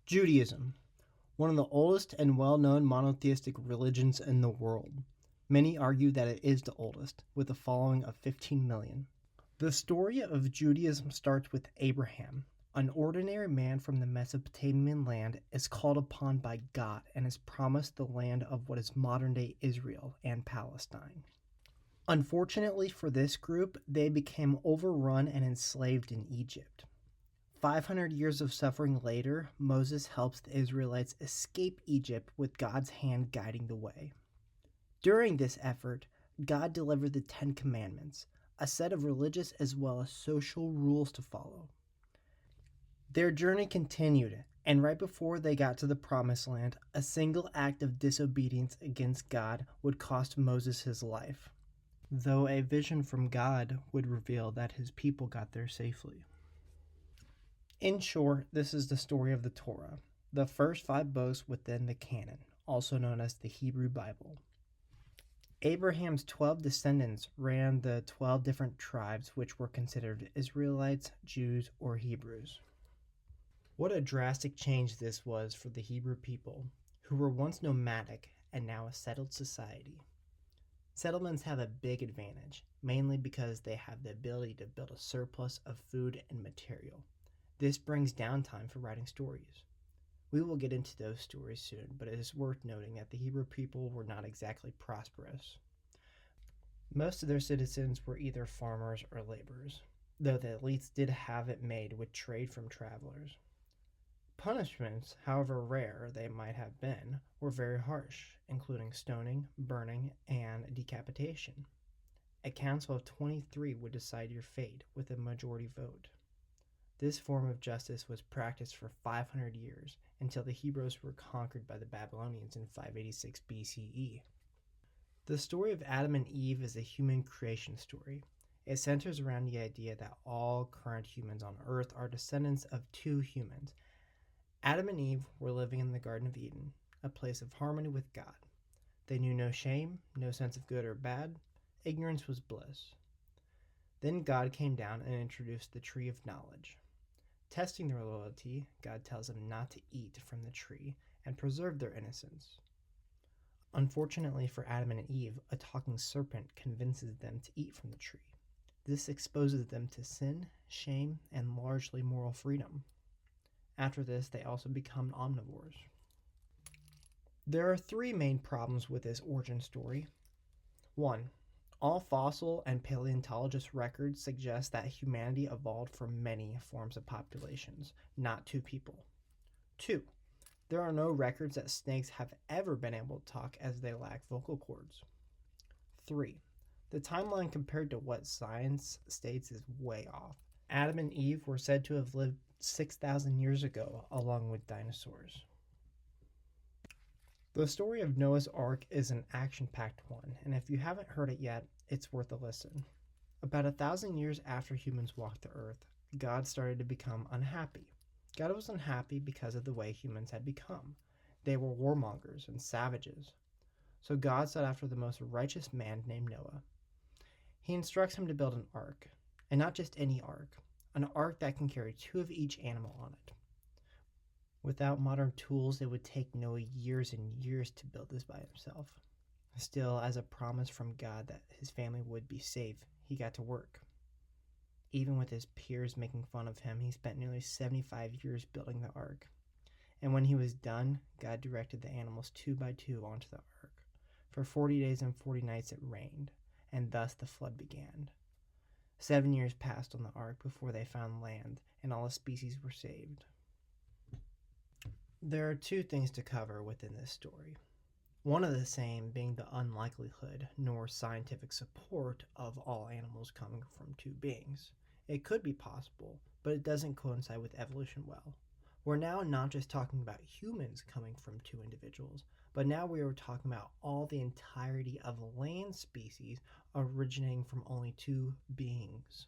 Judaism, one of the oldest and well-known monotheistic religions in the world. Many argue that it is the oldest, with a following of 15 million. The story of Judaism starts with Abraham. An ordinary man from the Mesopotamian land is called upon by God and is promised the land of what is modern-day Israel and Palestine. Unfortunately for this group, they became overrun and enslaved in Egypt. 500 years of suffering later, Moses helps the Israelites escape Egypt with God's hand guiding the way. During this effort, God delivered the 10 Commandments, a set of religious as well as social rules to follow. Their journey continued, and right before they got to the Promised Land, a single act of disobedience against God would cost Moses his life, though a vision from God would reveal that his people got there safely. In short, this is the story of the Torah, the first 5 books within the canon, also known as the Hebrew Bible. Abraham's 12 descendants ran the 12 different tribes which were considered Israelites, Jews, or Hebrews. What a drastic change this was for the Hebrew people, who were once nomadic and now a settled society. Settlements have a big advantage, mainly because they have the ability to build a surplus of food and material. This brings downtime for writing stories. We will get into those stories soon, but it is worth noting that the Hebrew people were not exactly prosperous. Most of their citizens were either farmers or laborers, though the elites did have it made with trade from travelers. Punishments, however rare they might have been, were very harsh, including stoning, burning, and decapitation. A council of 23 would decide your fate with a majority vote. This form of justice was practiced for 500 years until the Hebrews were conquered by the Babylonians in 586 BCE. The story of Adam and Eve is a human creation story. It centers around the idea that all current humans on Earth are descendants of 2 humans. Adam and Eve were living in the Garden of Eden, a place of harmony with God. They knew no shame, no sense of good or bad. Ignorance was bliss. Then God came down and introduced the tree of knowledge. Testing their loyalty, God tells them not to eat from the tree and preserve their innocence. Unfortunately for Adam and Eve, a talking serpent convinces them to eat from the tree. This exposes them to sin, shame, and largely moral freedom. After this, they also become omnivores. There are 3 main problems with this origin story. 1. All fossil and paleontologist records suggest that humanity evolved from many forms of populations, not 2 people. 2. There are no records that snakes have ever been able to talk as they lack vocal cords. 3. The timeline compared to what science states is way off. Adam and Eve were said to have lived 6,000 years ago, along with dinosaurs. The story of Noah's Ark is an action-packed one, and if you haven't heard it yet, it's worth a listen. About 1,000 years after humans walked the earth, God started to become unhappy. God was unhappy because of the way humans had become. They were warmongers and savages. So God sought after the most righteous man named Noah. He instructs him to build an ark, and not just any ark, an ark that can carry 2 of each animal on it. Without modern tools, it would take Noah years and years to build this by himself. Still, as a promise from God that his family would be safe, he got to work. Even with his peers making fun of him, he spent nearly 75 years building the ark. And when he was done, God directed the animals 2 by 2 onto the ark. For 40 days and 40 nights it rained, and thus the flood began. 7 years passed on the ark before they found land, and all the species were saved. There are 2 things to cover within this story. One of the same being the unlikelihood nor scientific support of all animals coming from 2 beings. It could be possible, but it doesn't coincide with evolution well. We're now not just talking about humans coming from 2 individuals, but now we are talking about all the entirety of land species originating from only 2 beings.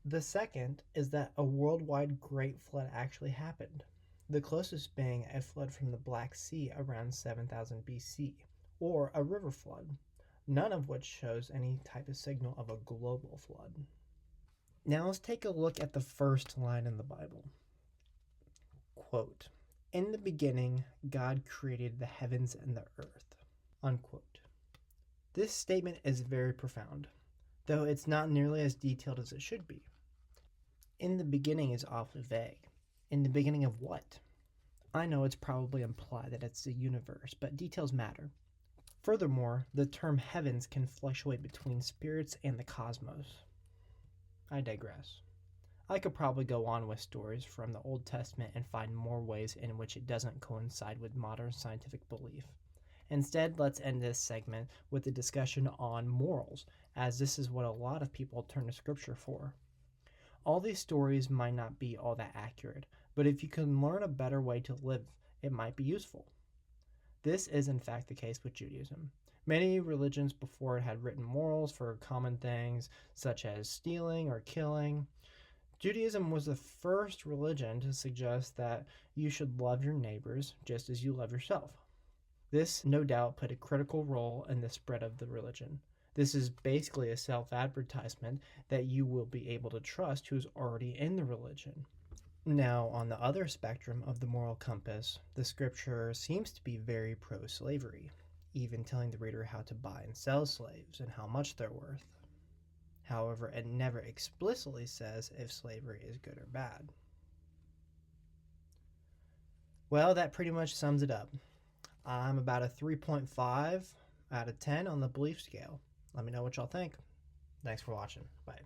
The second is that a worldwide great flood actually happened. The closest being a flood from the Black Sea around 7000 BC, or a river flood, none of which shows any type of signal of a global flood. Now let's take a look at the first line in the Bible. Quote, In the beginning, God created the heavens and the earth. Unquote. This statement is very profound, though it's not nearly as detailed as it should be. In the beginning is awfully vague. In the beginning of what? I know it's probably implied that it's the universe, but details matter. Furthermore, the term heavens can fluctuate between spirits and the cosmos. I digress. I could probably go on with stories from the Old Testament and find more ways in which it doesn't coincide with modern scientific belief. Instead, let's end this segment with a discussion on morals, as this is what a lot of people turn to Scripture for. All these stories might not be all that accurate, but if you can learn a better way to live, it might be useful. This is in fact the case with Judaism. Many religions before it had written morals for common things such as stealing or killing. Judaism was the first religion to suggest that you should love your neighbors just as you love yourself. This, no doubt, played a critical role in the spread of the religion. This is basically a self-advertisement that you will be able to trust who's already in the religion. Now, on the other spectrum of the moral compass, the scripture seems to be very pro-slavery, even telling the reader how to buy and sell slaves and how much they're worth. However, it never explicitly says if slavery is good or bad. Well, that pretty much sums it up. I'm about a 3.5 out of 10 on the belief scale. Let me know what y'all think. Thanks for watching. Bye.